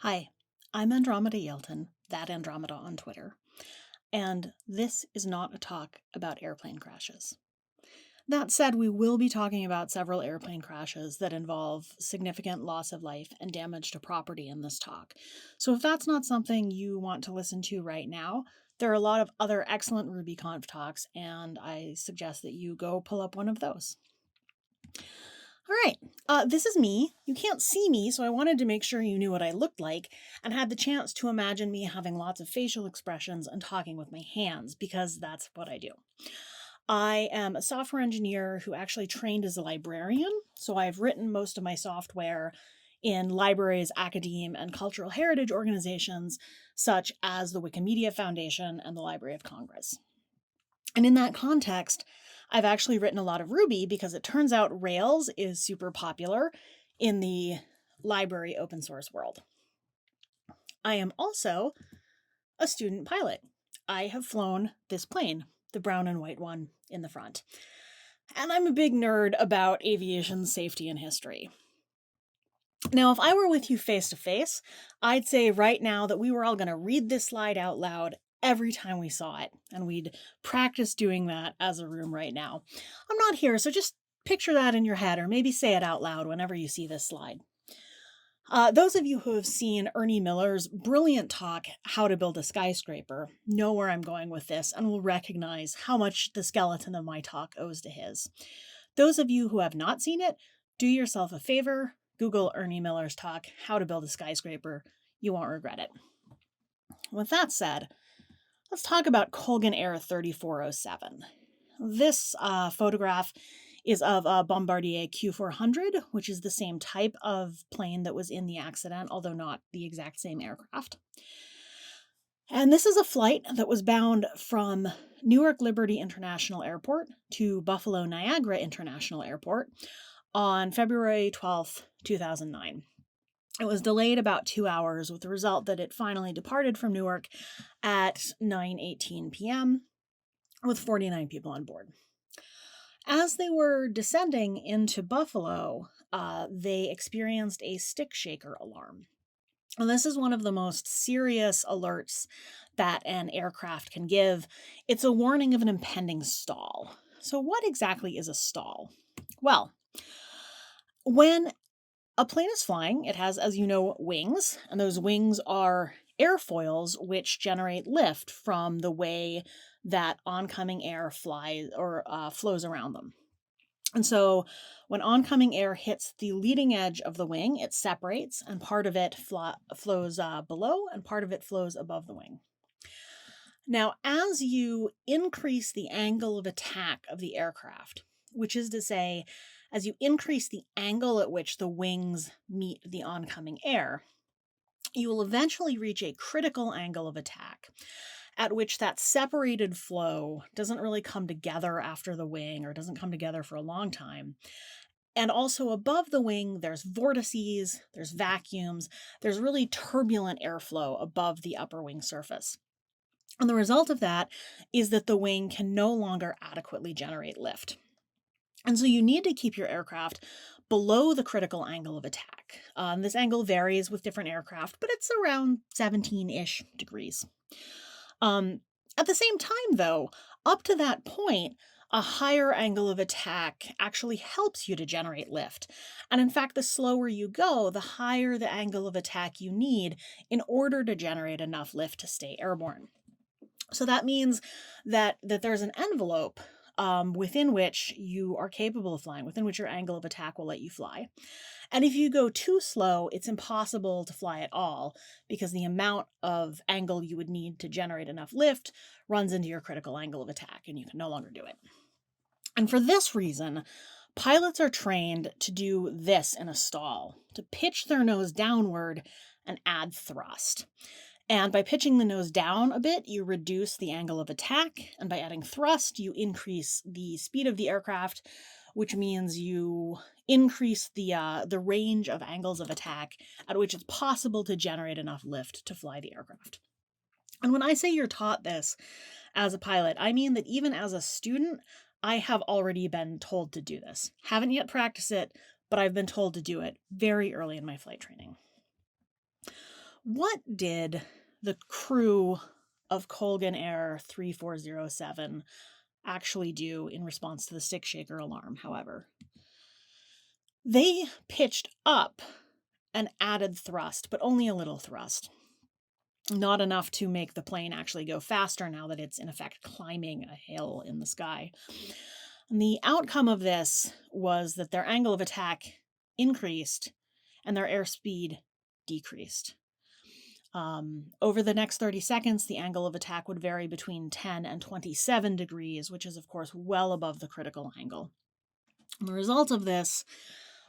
Hi, I'm Andromeda Yelton, that Andromeda on Twitter, and this is not a talk about airplane crashes. That said, we will be talking about several airplane crashes that involve significant loss of life and damage to property in this talk. So if that's not something you want to listen to right now, there are a lot of other excellent RubyConf talks, and I suggest that you go pull up one of those. All right, this is me. You can't see me, so I wanted to make sure you knew what I looked like and had the chance to imagine me having lots of facial expressions and talking with my hands, because that's what I do. I am a software engineer who actually trained as a librarian, so I've written most of my software in libraries, academe, and cultural heritage organizations such as the Wikimedia Foundation and the Library of Congress. And in that context, I've actually written a lot of Ruby because it turns out Rails is super popular in the library open source world. I am also a student pilot. I have flown this plane, the brown and white one in the front. And I'm a big nerd about aviation safety and history. Now, if I were with you face to face, I'd say right now that we were all going to read this slide out loud every time we saw it, and we'd practice doing that as a room right now. I'm not here, so just picture that in your head, or maybe say it out loud whenever you see this slide. Those of you who have seen Ernie Miller's brilliant talk, How to Build a Skyscraper, know where I'm going with this and will recognize how much the skeleton of my talk owes to his. Those of you who have not seen it, do yourself a favor, Google Ernie Miller's talk, How to Build a Skyscraper. You won't regret it. With that said, let's talk about Colgan Air 3407. This photograph is of a Bombardier Q400, which is the same type of plane that was in the accident, although not the exact same aircraft. And this is a flight that was bound from Newark Liberty International Airport to Buffalo Niagara International Airport on February 12th, 2009. It was delayed about 2 hours, with the result that it finally departed from Newark at 9:18 p.m. with 49 people on board. As they were descending into Buffalo, they experienced a stick shaker alarm. And this is one of the most serious alerts that an aircraft can give. It's a warning of an impending stall. So, what exactly is a stall? Well, when a plane is flying, it has, as you know, wings, and those wings are airfoils which generate lift from the way that oncoming air flies or flows around them. And so when oncoming air hits the leading edge of the wing, it separates, and part of it flows below and part of it flows above the wing. Now, as you increase the angle of attack of the aircraft, which is to say, as you increase the angle at which the wings meet the oncoming air, you will eventually reach a critical angle of attack at which that separated flow doesn't really come together after the wing, or doesn't come together for a long time. And also above the wing, there's vortices, there's vacuums, there's really turbulent airflow above the upper wing surface. And the result of that is that the wing can no longer adequately generate lift. And so you need to keep your aircraft below the critical angle of attack. This angle varies with different aircraft, but it's around 17-ish degrees. At the same time, though, up to that point, a higher angle of attack actually helps you to generate lift. And in fact, the slower you go, the higher the angle of attack you need in order to generate enough lift to stay airborne. So that means that there's an envelope within which you are capable of flying, within which your angle of attack will let you fly. And if you go too slow, it's impossible to fly at all, because the amount of angle you would need to generate enough lift runs into your critical angle of attack, and you can no longer do it. And for this reason, pilots are trained to do this in a stall, to pitch their nose downward and add thrust. And by pitching the nose down a bit, you reduce the angle of attack, and by adding thrust, you increase the speed of the aircraft, which means you increase the range of angles of attack at which it's possible to generate enough lift to fly the aircraft. And when I say you're taught this as a pilot, I mean that even as a student, I have already been told to do this. Haven't yet practiced it, but I've been told to do it very early in my flight training. What did the crew of Colgan Air 3407 actually do in response to the stick shaker alarm, however? They pitched up and added thrust, but only a little thrust. Not enough to make the plane actually go faster now that it's in effect climbing a hill in the sky. And the outcome of this was that their angle of attack increased and their airspeed decreased. Over the next 30 seconds, the angle of attack would vary between 10 and 27 degrees, which is, of course, well above the critical angle. And the result of this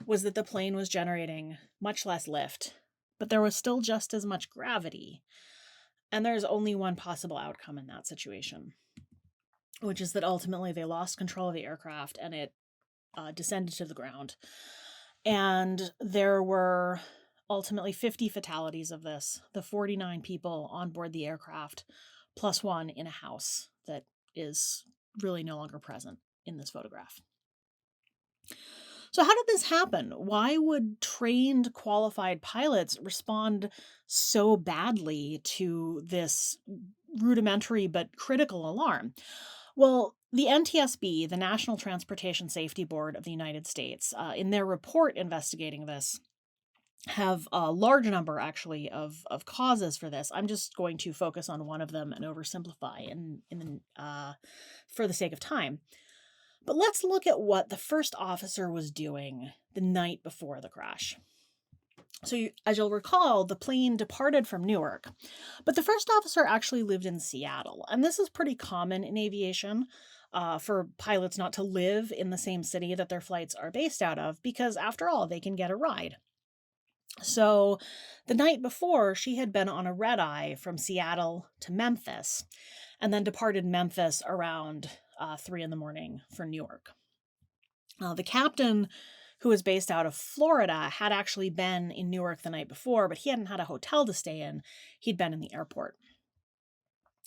was that the plane was generating much less lift, but there was still just as much gravity. And there's only one possible outcome in that situation, which is that ultimately they lost control of the aircraft and it descended to the ground. And there were ultimately 50 fatalities of this, the 49 people on board the aircraft, plus one in a house that is really no longer present in this photograph. So how did this happen? Why would trained, qualified pilots respond so badly to this rudimentary but critical alarm? Well, the NTSB, the National Transportation Safety Board of the United States, in their report investigating this, have a large number, actually, of causes for this. I'm just going to focus on one of them and oversimplify for the sake of time. But let's look at what the first officer was doing the night before the crash. So, as you'll recall, the plane departed from Newark, but the first officer actually lived in Seattle. And this is pretty common in aviation for pilots not to live in the same city that their flights are based out of, because after all, they can get a ride. So the night before, she had been on a red eye from Seattle to Memphis, and then departed Memphis around 3 a.m. for Newark. The captain, who was based out of Florida, had actually been in Newark the night before, but he hadn't had a hotel to stay in. He'd been in the airport.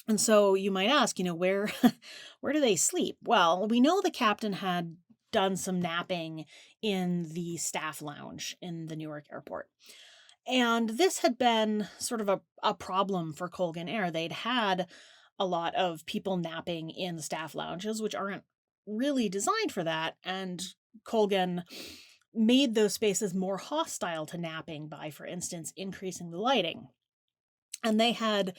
And so you might ask, where do they sleep? Well, we know the captain had done some napping in the staff lounge in the Newark airport. And this had been sort of a problem for Colgan Air. They'd had a lot of people napping in the staff lounges, which aren't really designed for that. And Colgan made those spaces more hostile to napping by, for instance, increasing the lighting. And they had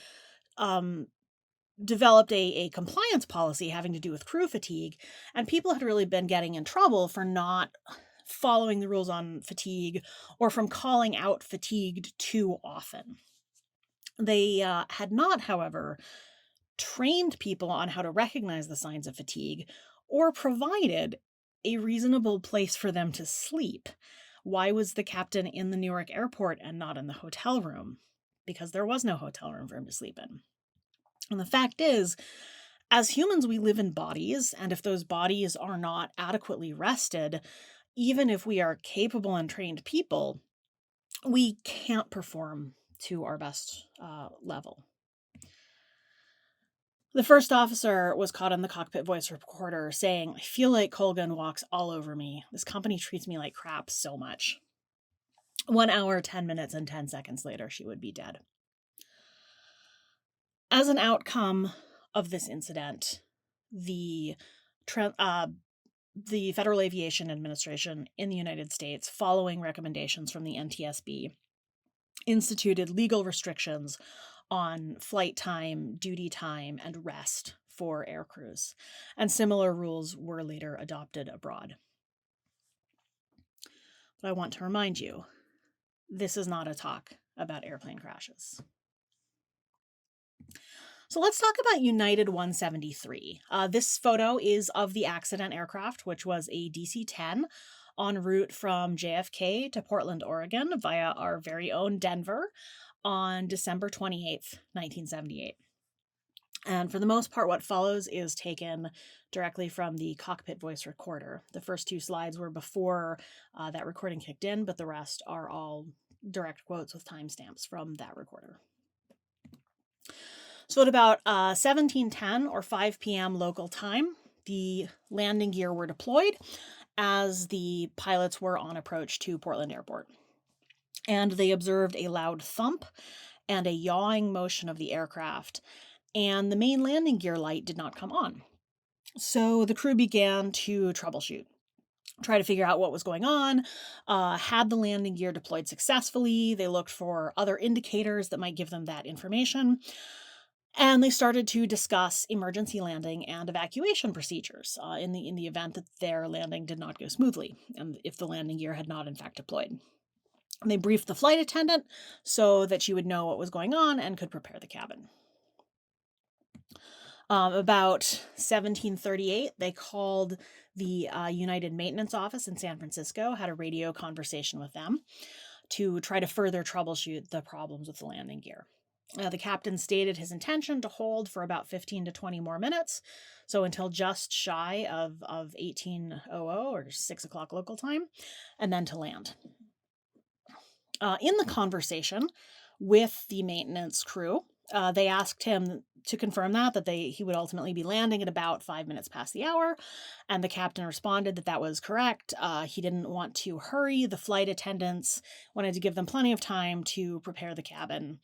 developed a compliance policy having to do with crew fatigue, and people had really been getting in trouble for not following the rules on fatigue or from calling out fatigued too often. They had not, however, trained people on how to recognize the signs of fatigue or provided a reasonable place for them to sleep. Why was the captain in the Newark airport and not in the hotel room? Because there was no hotel room for him to sleep in. And the fact is, as humans, we live in bodies, and if those bodies are not adequately rested, even if we are capable and trained people, we can't perform to our best level. The first officer was caught on the cockpit voice recorder saying, "I feel like Colgan walks all over me. This company treats me like crap so much." 1 hour, 10 minutes, and 10 seconds later, she would be dead. As an outcome of this incident, the Federal Aviation Administration in the United States, following recommendations from the NTSB, instituted legal restrictions on flight time, duty time, and rest for air crews, and similar rules were later adopted abroad. But I want to remind you, this is not a talk about airplane crashes. So let's talk about United 173. This photo is of the accident aircraft, which was a DC-10 en route from JFK to Portland, Oregon via our very own Denver on December 28th, 1978. And for the most part, what follows is taken directly from the cockpit voice recorder. The first 2 slides were before that recording kicked in, but the rest are all direct quotes with timestamps from that recorder. So at about 17:10 or 5 p.m. local time, the landing gear were deployed as the pilots were on approach to Portland Airport. And they observed a loud thump and a yawing motion of the aircraft, and the main landing gear light did not come on. So the crew began to troubleshoot, try to figure out what was going on. Had the landing gear deployed successfully? They looked for other indicators that might give them that information. And they started to discuss emergency landing and evacuation procedures in the event that their landing did not go smoothly, and if the landing gear had not in fact deployed. And they briefed the flight attendant so that she would know what was going on and could prepare the cabin. About 1738, they called the United Maintenance Office in San Francisco, had a radio conversation with them to try to further troubleshoot the problems with the landing gear. The captain stated his intention to hold for about 15 to 20 more minutes, so until just shy of 1800 or 6 o'clock local time, and then to land. In the conversation with the maintenance crew, they asked him to confirm that he would ultimately be landing at about 5 minutes past the hour, and the captain responded that was correct. He didn't want to hurry the flight attendants, wanted to give them plenty of time to prepare the cabin.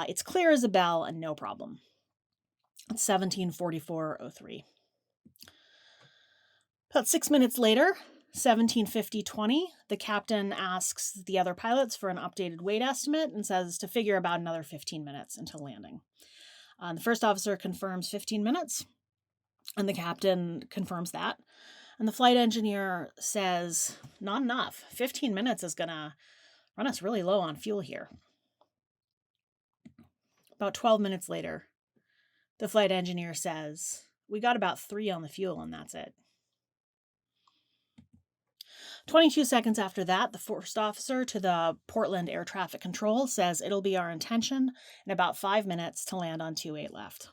It's clear as a bell and no problem. It's 1744-03. About 6 minutes later, 1750-20, the captain asks the other pilots for an updated weight estimate and says to figure about another 15 minutes until landing. The first officer confirms 15 minutes, and the captain confirms that. And the flight engineer says, not enough. 15 minutes is going to run us really low on fuel here. About 12 minutes later, the flight engineer says, we got about 3 on the fuel and that's it. 22 seconds after that, the first officer to the Portland Air Traffic Control says it'll be our intention in about 5 minutes to land on 28 left.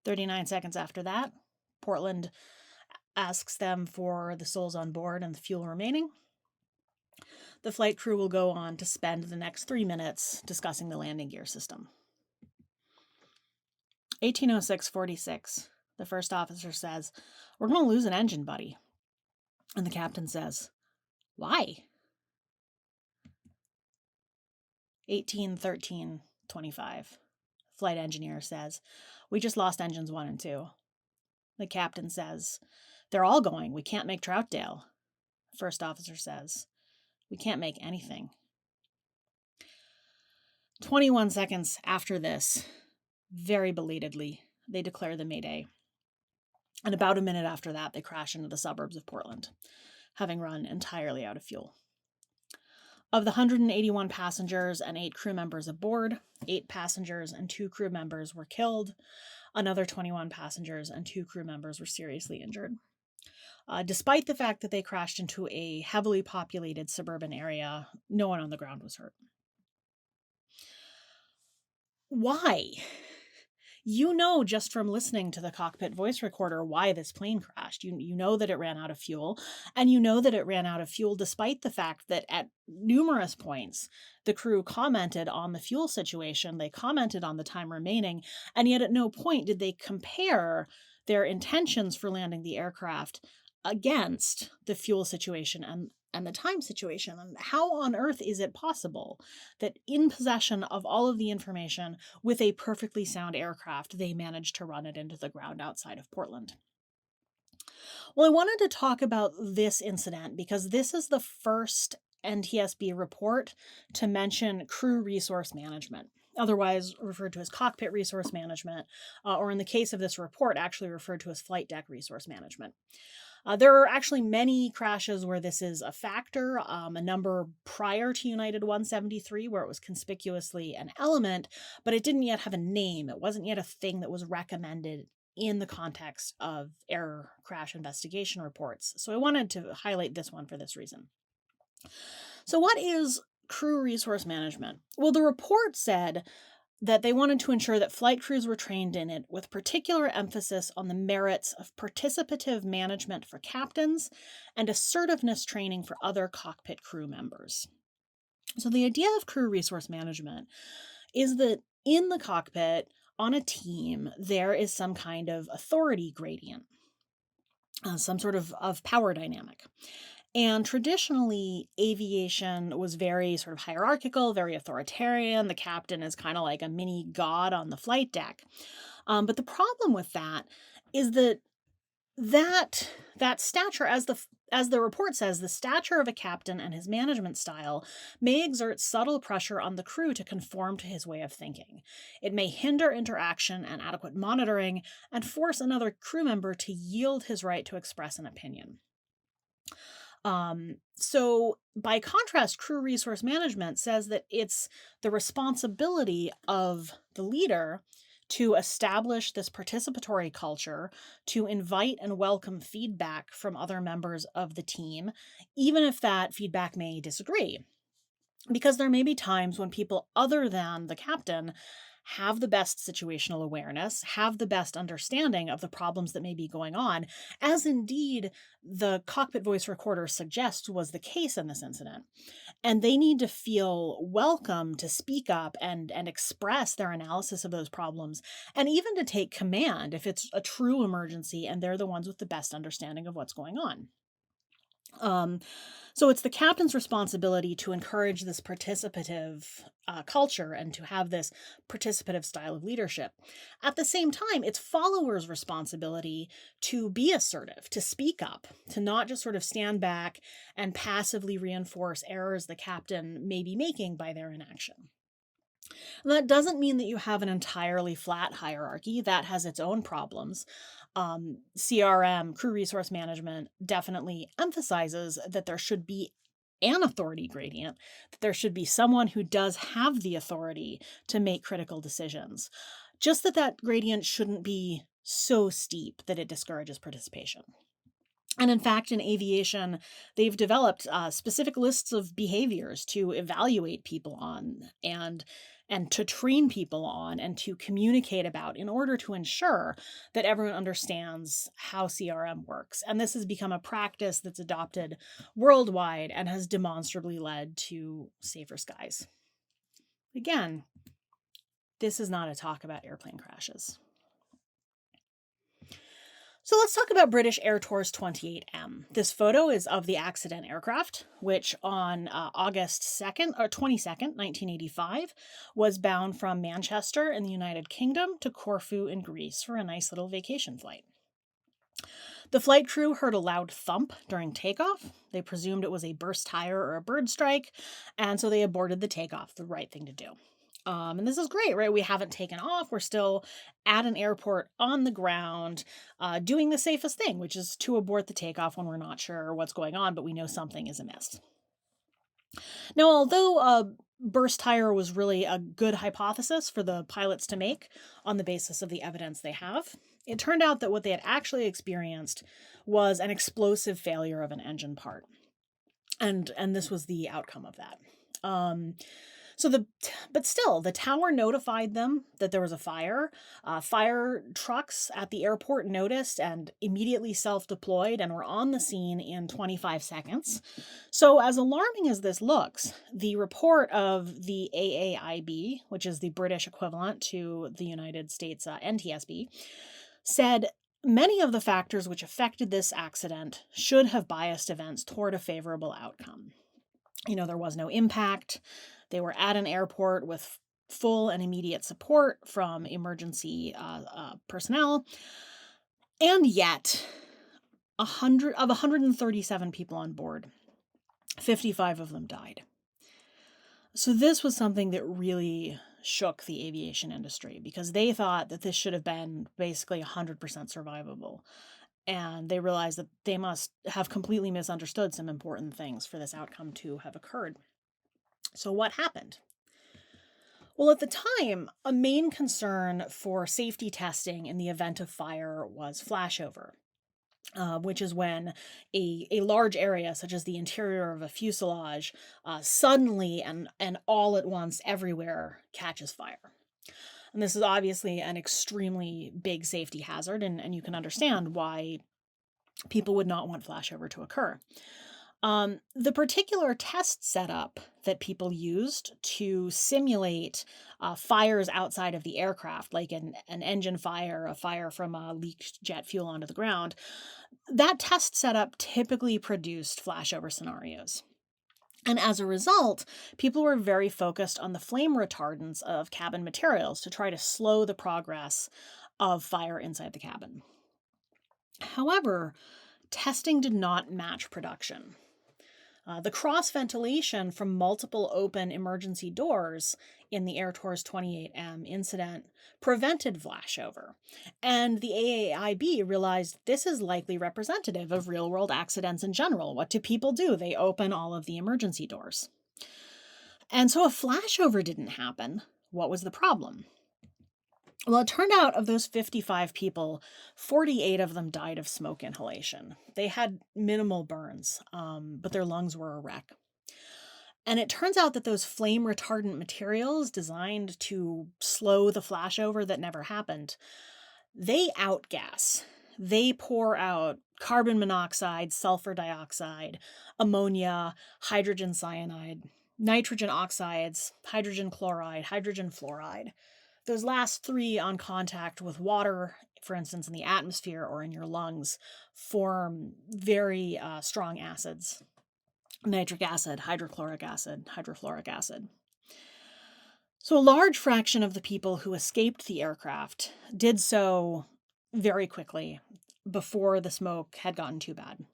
39 seconds after that, Portland asks them for the souls on board and the fuel remaining. The flight crew will go on to spend the next 3 minutes discussing the landing gear system. 18:06:46, the first officer says, we're going to lose an engine, buddy. And the captain says, why? 18:13:25, flight engineer says, we just lost engines 1 and 2. The captain says, they're all going. We can't make Troutdale. First officer says, we can't make anything. 21 seconds after this, very belatedly, they declare the Mayday. And about a minute after that, they crash into the suburbs of Portland, having run entirely out of fuel. Of the 181 passengers and 8 crew members aboard, 8 passengers and 2 crew members were killed. Another 21 passengers and 2 crew members were seriously injured. Despite the fact that they crashed into a heavily populated suburban area, no one on the ground was hurt. Why? You know just from listening to the cockpit voice recorder why this plane crashed. You know that it ran out of fuel, and you know that it ran out of fuel despite the fact that at numerous points the crew commented on the fuel situation, they commented on the time remaining, and yet at no point did they compare their intentions for landing the aircraft against the fuel situation and the time situation. And how on earth is it possible that in possession of all of the information with a perfectly sound aircraft, they managed to run it into the ground outside of Portland? Well, I wanted to talk about this incident because this is the first NTSB report to mention crew resource management, otherwise referred to as cockpit resource management, or in the case of this report, actually referred to as flight deck resource management. There are actually many crashes where this is a factor, a number prior to United 173 where it was conspicuously an element, but it didn't yet have a name. It wasn't yet a thing that was recommended in the context of air crash investigation reports. So I wanted to highlight this one for this reason. So what is crew resource management? Well, the report said that they wanted to ensure that flight crews were trained in it with particular emphasis on the merits of participative management for captains and assertiveness training for other cockpit crew members. So the idea of crew resource management is that in the cockpit, on a team, there is some kind of authority gradient, some sort of power dynamic. And traditionally, aviation was very sort of hierarchical, very authoritarian. The captain is kind of like a mini god on the flight deck. But the problem with that is that stature, as the report says, the stature of a captain and his management style may exert subtle pressure on the crew to conform to his way of thinking. It may hinder interaction and adequate monitoring and force another crew member to yield his right to express an opinion. So by contrast, crew resource management says that it's the responsibility of the leader to establish this participatory culture, to invite and welcome feedback from other members of the team, even if that feedback may disagree. Because there may be times when people other than the captain have the best situational awareness, have the best understanding of the problems that may be going on, as indeed the cockpit voice recorder suggests was the case in this incident. And they need to feel welcome to speak up and express their analysis of those problems, and even to take command if it's a true emergency and they're the ones with the best understanding of what's going on. So it's the captain's responsibility to encourage this participative culture and to have this participative style of leadership. At the same time, it's followers' responsibility to be assertive, to speak up, to not just sort of stand back and passively reinforce errors the captain may be making by their inaction. And that doesn't mean that you have an entirely flat hierarchy. That has its own problems. CRM, crew resource management, definitely emphasizes that there should be an authority gradient, that there should be someone who does have the authority to make critical decisions. Just that gradient shouldn't be so steep that it discourages participation. And in fact, in aviation, they've developed specific lists of behaviors to evaluate people on and to train people on and to communicate about in order to ensure that everyone understands how CRM works. And this has become a practice that's adopted worldwide and has demonstrably led to safer skies. Again, this is not a talk about airplane crashes. So let's talk about British Air Tour's 28M. This photo is of the accident aircraft, which on August 2nd or 22nd, 1985, was bound from Manchester in the United Kingdom to Corfu in Greece for a nice little vacation flight. The flight crew heard a loud thump during takeoff. They presumed it was a burst tire or a bird strike, and so they aborted the takeoff, the right thing to do. And this is great, right? We haven't taken off. We're still at an airport on the ground, doing the safest thing, which is to abort the takeoff when we're not sure what's going on, but we know something is amiss. Now, although a burst tire was really a good hypothesis for the pilots to make on the basis of the evidence they have, it turned out that what they had actually experienced was an explosive failure of an engine part. And this was the outcome of that. But still, the tower notified them that there was a fire. Fire trucks at the airport noticed and immediately self-deployed and were on the scene in 25 seconds. So as alarming as this looks, the report of the AAIB, which is the British equivalent to the United States NTSB, said many of the factors which affected this accident should have biased events toward a favorable outcome. There was no impact. They were at an airport with full and immediate support from emergency personnel. And yet, 137 people on board, 55 of them died. So this was something that really shook the aviation industry because they thought that this should have been basically 100% survivable. And they realized that they must have completely misunderstood some important things for this outcome to have occurred. So what happened? Well, at the time, a main concern for safety testing in the event of fire was flashover, which is when a large area, such as the interior of a fuselage, suddenly and all at once everywhere catches fire. And this is obviously an extremely big safety hazard, and you can understand why people would not want flashover to occur. The particular test setup that people used to simulate fires outside of the aircraft, like an engine fire, a fire from leaked jet fuel onto the ground, that test setup typically produced flashover scenarios. And as a result, people were very focused on the flame retardants of cabin materials to try to slow the progress of fire inside the cabin. However, testing did not match production. The cross ventilation from multiple open emergency doors in the Air Tours 28M incident prevented flashover, and the AAIB realized this is likely representative of real world accidents in general. What do people do? They open all of the emergency doors. And so if flashover didn't happen, what was the problem? Well, it turned out of those 55 people, 48 of them died of smoke inhalation. They had minimal burns, but their lungs were a wreck. And it turns out that those flame retardant materials designed to slow the flashover that never happened, they outgas. They pour out carbon monoxide, sulfur dioxide, ammonia, hydrogen cyanide, nitrogen oxides, hydrogen chloride, hydrogen fluoride. Those last three on contact with water, for instance, in the atmosphere or in your lungs, form very strong acids. Nitric acid, hydrochloric acid, hydrofluoric acid. So a large fraction of the people who escaped the aircraft did so very quickly before the smoke had gotten too bad.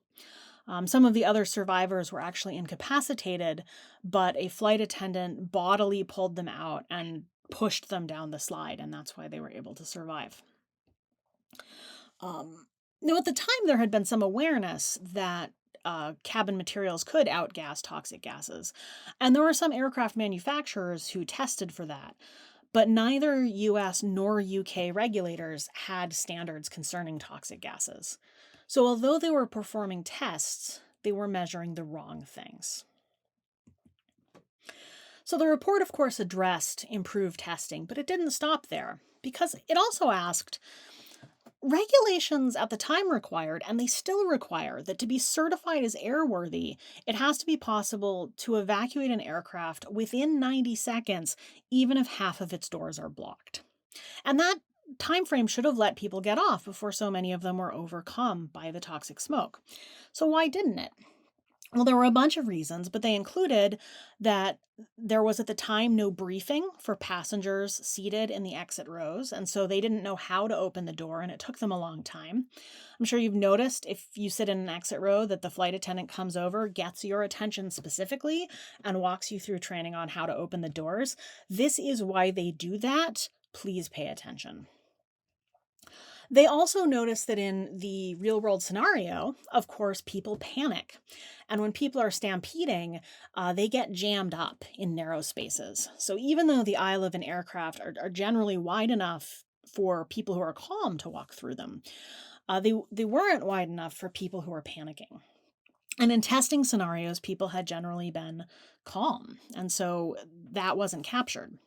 Some of the other survivors were actually incapacitated, but a flight attendant bodily pulled them out and pushed them down the slide, and that's why they were able to survive. Now, at the time, there had been some awareness that cabin materials could outgas toxic gases, and there were some aircraft manufacturers who tested for that, but neither US nor UK regulators had standards concerning toxic gases. So although they were performing tests, they were measuring the wrong things. So the report, of course, addressed improved testing, but it didn't stop there, because it also asked, regulations at the time required, and they still require, that to be certified as airworthy, it has to be possible to evacuate an aircraft within 90 seconds, even if half of its doors are blocked. And that time frame should have let people get off before so many of them were overcome by the toxic smoke. So why didn't it? Well, there were a bunch of reasons, but they included that there was at the time no briefing for passengers seated in the exit rows, and so they didn't know how to open the door, and it took them a long time. I'm sure you've noticed if you sit in an exit row that the flight attendant comes over, gets your attention specifically, and walks you through training on how to open the doors. This is why they do that. Please pay attention. They also noticed that in the real world scenario, of course, people panic. And when people are stampeding, they get jammed up in narrow spaces. So even though the aisle of an aircraft are generally wide enough for people who are calm to walk through them, they weren't wide enough for people who are panicking. And in testing scenarios, people had generally been calm. And so that wasn't captured.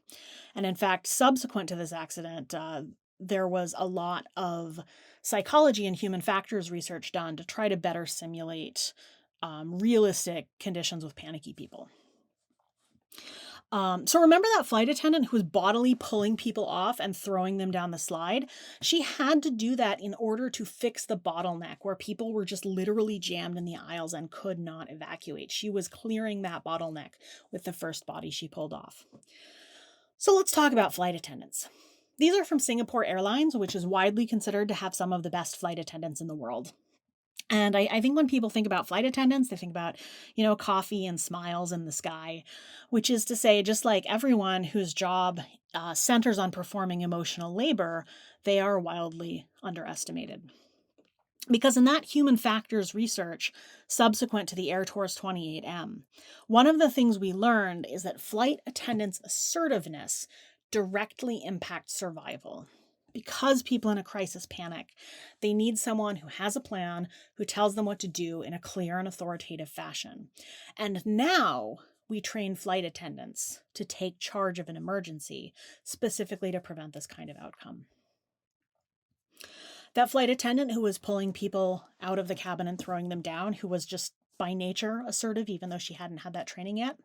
And in fact, subsequent to this accident, there was a lot of psychology and human factors research done to try to better simulate realistic conditions with panicky people. So remember that flight attendant who was bodily pulling people off and throwing them down the slide? She had to do that in order to fix the bottleneck where people were just literally jammed in the aisles and could not evacuate. She was clearing that bottleneck with the first body she pulled off. So let's talk about flight attendants. These are from Singapore Airlines, which is widely considered to have some of the best flight attendants in the world. And I think when people think about flight attendants, they think about, coffee and smiles in the sky, which is to say, just like everyone whose job centers on performing emotional labor, they are wildly underestimated. Because in that human factors research subsequent to the Air Tours 28M, one of the things we learned is that flight attendants' assertiveness directly impacts survival. Because people in a crisis panic, they need someone who has a plan, who tells them what to do in a clear and authoritative fashion. And now we train flight attendants to take charge of an emergency, specifically to prevent this kind of outcome. That flight attendant who was pulling people out of the cabin and throwing them down, who was just by nature assertive, even though she hadn't had that training yet.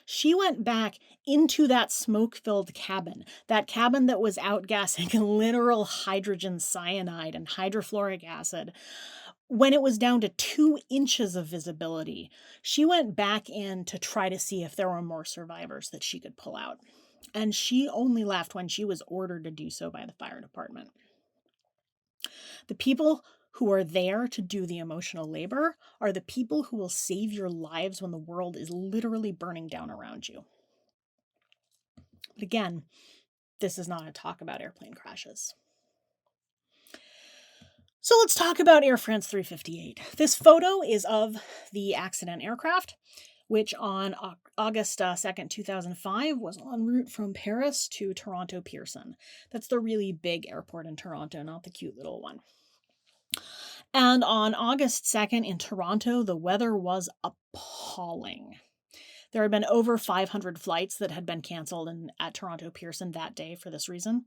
She went back into that smoke-filled cabin, that cabin that was outgassing literal hydrogen cyanide and hydrofluoric acid, when it was down to 2 inches of visibility. She went back in to try to see if there were more survivors that she could pull out. And she only left when she was ordered to do so by the fire department. The people who are there to do the emotional labor are the people who will save your lives when the world is literally burning down around you. But again, this is not a talk about airplane crashes. So let's talk about Air France 358. This photo is of the accident aircraft, which on August 2nd, 2005 was en route from Paris to Toronto Pearson. That's the really big airport in Toronto, not the cute little one. And on August 2nd in Toronto, the weather was appalling. There had been over 500 flights that had been canceled at Toronto Pearson that day for this reason.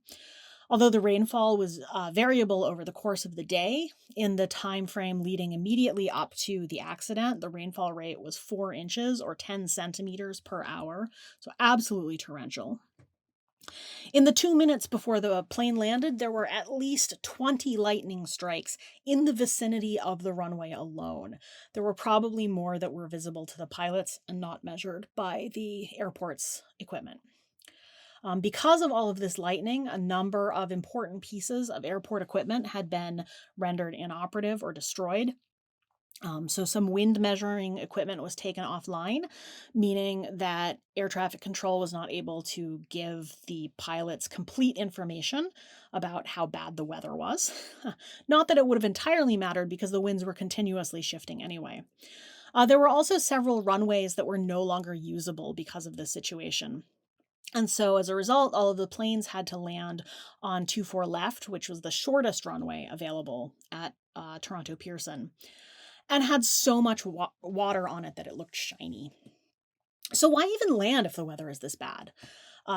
Although the rainfall was variable over the course of the day, in the time frame leading immediately up to the accident, the rainfall rate was 4 inches or 10 centimeters per hour, so absolutely torrential. In the 2 minutes before the plane landed, there were at least 20 lightning strikes in the vicinity of the runway alone. There were probably more that were visible to the pilots and not measured by the airport's equipment. Because of all of this lightning, a number of important pieces of airport equipment had been rendered inoperative or destroyed. So some wind measuring equipment was taken offline, meaning that air traffic control was not able to give the pilots complete information about how bad the weather was. Not that it would have entirely mattered because the winds were continuously shifting anyway. There were also several runways that were no longer usable because of this situation. And so as a result, all of the planes had to land on 24 left, which was the shortest runway available at Toronto Pearson, and had so much water on it that it looked shiny. So why even land if the weather is this bad?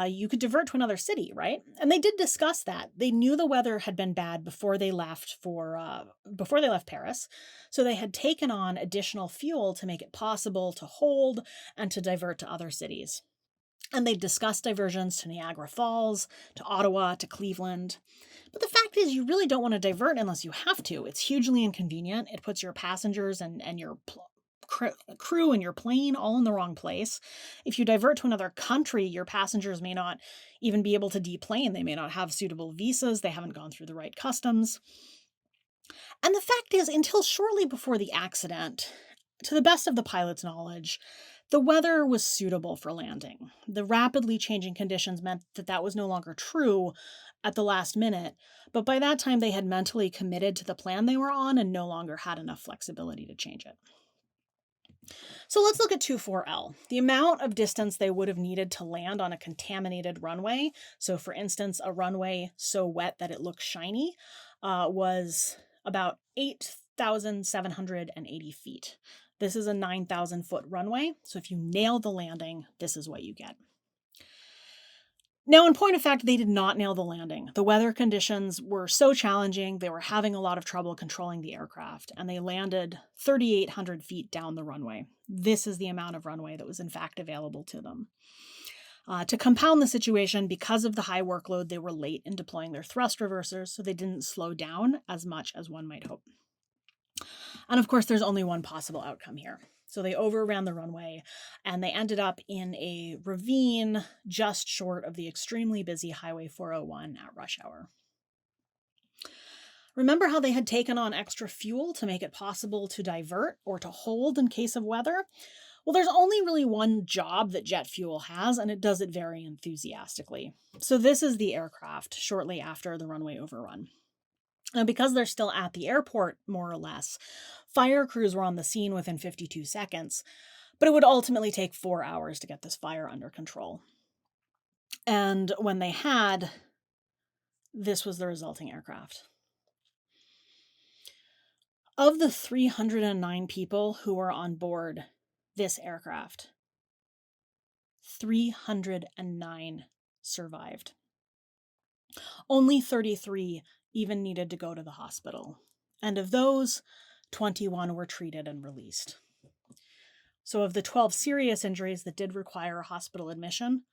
You could divert to another city, right? And they did discuss that. They knew the weather had been bad before they left Paris, so they had taken on additional fuel to make it possible to hold and to divert to other cities. And they discussed diversions to Niagara Falls, to Ottawa, to Cleveland. But the fact is, you really don't want to divert unless you have to. It's hugely inconvenient. It puts your passengers and your crew and your plane all in the wrong place. If you divert to another country, your passengers may not even be able to deplane. They may not have suitable visas. They haven't gone through the right customs. And the fact is, until shortly before the accident, to the best of the pilot's knowledge, the weather was suitable for landing. The rapidly changing conditions meant that that was no longer true at the last minute, but by that time they had mentally committed to the plan they were on and no longer had enough flexibility to change it. So let's look at 24L. The amount of distance they would have needed to land on a contaminated runway, so for instance, a runway so wet that it looks shiny, was about 8,780 feet. This is a 9,000-foot runway, so if you nail the landing, this is what you get. Now, in point of fact, they did not nail the landing. The weather conditions were so challenging, they were having a lot of trouble controlling the aircraft, and they landed 3,800 feet down the runway. This is the amount of runway that was in fact available to them. To compound the situation, because of the high workload, they were late in deploying their thrust reversers, so they didn't slow down as much as one might hope. And of course, there's only one possible outcome here. So they overran the runway, and they ended up in a ravine just short of the extremely busy Highway 401 at rush hour. Remember how they had taken on extra fuel to make it possible to divert or to hold in case of weather? Well, there's only really one job that jet fuel has, and it does it very enthusiastically. So this is the aircraft shortly after the runway overrun. Now, because they're still at the airport, more or less, fire crews were on the scene within 52 seconds, but it would ultimately take 4 hours to get this fire under control. And when they had, this was the resulting aircraft. Of the 309 people who were on board this aircraft, 309 survived. Only 33 even needed to go to the hospital. And of those, 21 were treated and released. So of the 12 serious injuries that did require a hospital admission,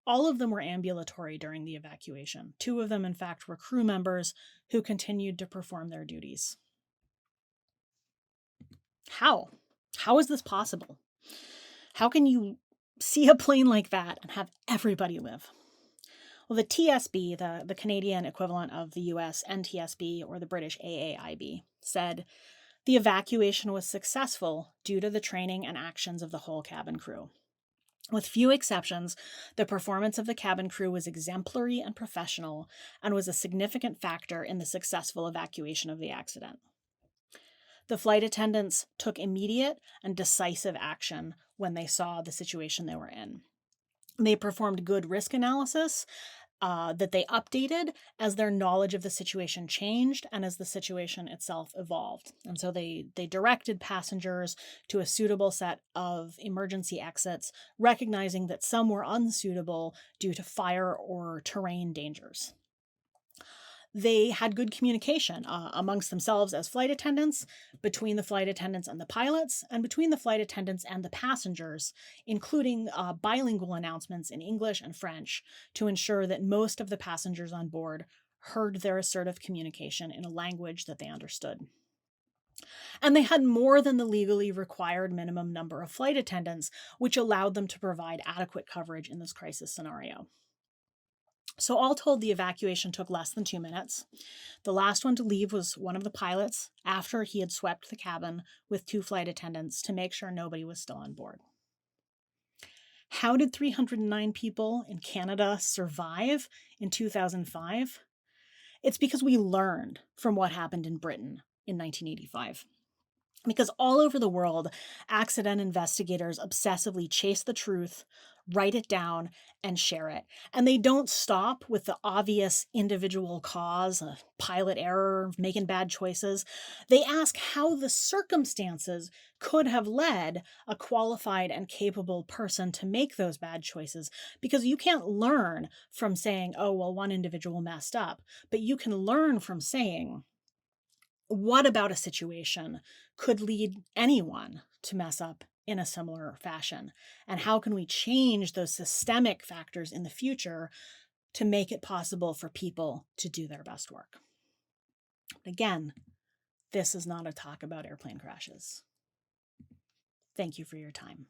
all of them were ambulatory during the evacuation. 2 of them, in fact, were crew members who continued to perform their duties. How? How is this possible? How can you see a plane like that and have everybody live? Well, the TSB, the Canadian equivalent of the US NTSB or the British AAIB, said the evacuation was successful due to the training and actions of the whole cabin crew. With few exceptions, the performance of the cabin crew was exemplary and professional and was a significant factor in the successful evacuation of the accident. The flight attendants took immediate and decisive action when they saw the situation they were in. They performed good risk analysis that they updated as their knowledge of the situation changed and as the situation itself evolved. And so they directed passengers to a suitable set of emergency exits, recognizing that some were unsuitable due to fire or terrain dangers. They had good communication amongst themselves as flight attendants, between the flight attendants and the pilots, and between the flight attendants and the passengers, including bilingual announcements in English and French to ensure that most of the passengers on board heard their assertive communication in a language that they understood. And they had more than the legally required minimum number of flight attendants, which allowed them to provide adequate coverage in this crisis scenario. So all told, the evacuation took less than 2 minutes. The last one to leave was one of the pilots after he had swept the cabin with 2 flight attendants to make sure nobody was still on board. How did 309 people in Canada survive in 2005? It's because we learned from what happened in Britain in 1985. Because all over the world, accident investigators obsessively chase the truth, write it down, and share it. And they don't stop with the obvious individual cause, a pilot error, making bad choices. They ask how the circumstances could have led a qualified and capable person to make those bad choices. Because you can't learn from saying, oh, well, one individual messed up, but you can learn from saying, what about a situation could lead anyone to mess up in a similar fashion? And how can we change those systemic factors in the future to make it possible for people to do their best work? Again, this is not a talk about airplane crashes. Thank you for your time.